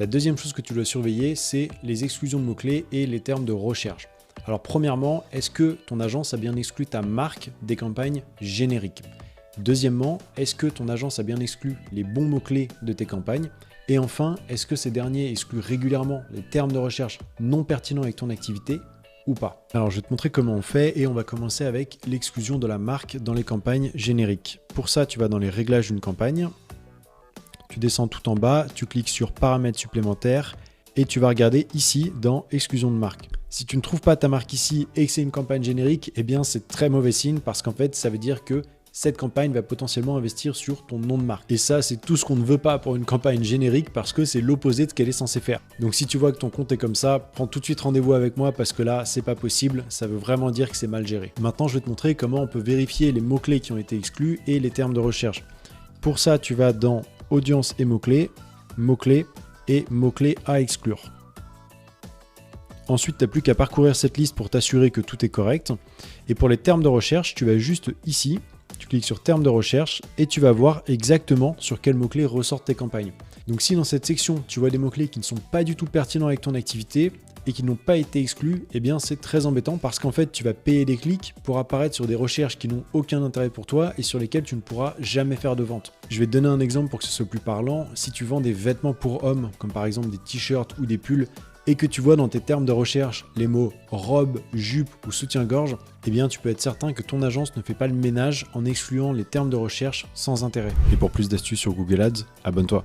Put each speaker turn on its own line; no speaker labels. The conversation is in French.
La deuxième chose que tu dois surveiller, c'est les exclusions de mots-clés et les termes de recherche. Alors premièrement, est-ce que ton agence a bien exclu ta marque des campagnes génériques? Deuxièmement, est-ce que ton agence a bien exclu les bons mots-clés de tes campagnes? Et enfin, est-ce que ces derniers excluent régulièrement les termes de recherche non pertinents avec ton activité ou pas? Alors je vais te montrer comment on fait et on va commencer avec l'exclusion de la marque dans les campagnes génériques. Pour ça, tu vas dans les réglages d'une campagne, tu descends tout en bas, tu cliques sur paramètres supplémentaires et tu vas regarder ici dans exclusion de marque. Si tu ne trouves pas ta marque ici et que c'est une campagne générique, eh bien c'est très mauvais signe parce qu'en fait ça veut dire que cette campagne va potentiellement investir sur ton nom de marque. Et ça, c'est tout ce qu'on ne veut pas pour une campagne générique parce que c'est l'opposé de ce qu'elle est censée faire. Donc si tu vois que ton compte est comme ça, prends tout de suite rendez-vous avec moi parce que là, c'est pas possible. Ça veut vraiment dire que c'est mal géré. Maintenant, je vais te montrer comment on peut vérifier les mots-clés qui ont été exclus et les termes de recherche. Pour ça, tu vas dans audience et mots-clés et mots-clés à exclure. Ensuite, tu n'as plus qu'à parcourir cette liste pour t'assurer que tout est correct. Et pour les termes de recherche, tu vas juste ici, tu cliques sur termes de recherche et tu vas voir exactement sur quels mots-clés ressortent tes campagnes. Donc si dans cette section, tu vois des mots-clés qui ne sont pas du tout pertinents avec ton activité et qui n'ont pas été exclus, eh bien c'est très embêtant parce qu'en fait, tu vas payer des clics pour apparaître sur des recherches qui n'ont aucun intérêt pour toi et sur lesquelles tu ne pourras jamais faire de vente. Je vais te donner un exemple pour que ce soit plus parlant. Si tu vends des vêtements pour hommes, comme par exemple des t-shirts ou des pulls, et que tu vois dans tes termes de recherche les mots robe, jupe ou soutien-gorge, eh bien tu peux être certain que ton agence ne fait pas le ménage en excluant les termes de recherche sans intérêt. Et pour plus d'astuces sur Google Ads, abonne-toi.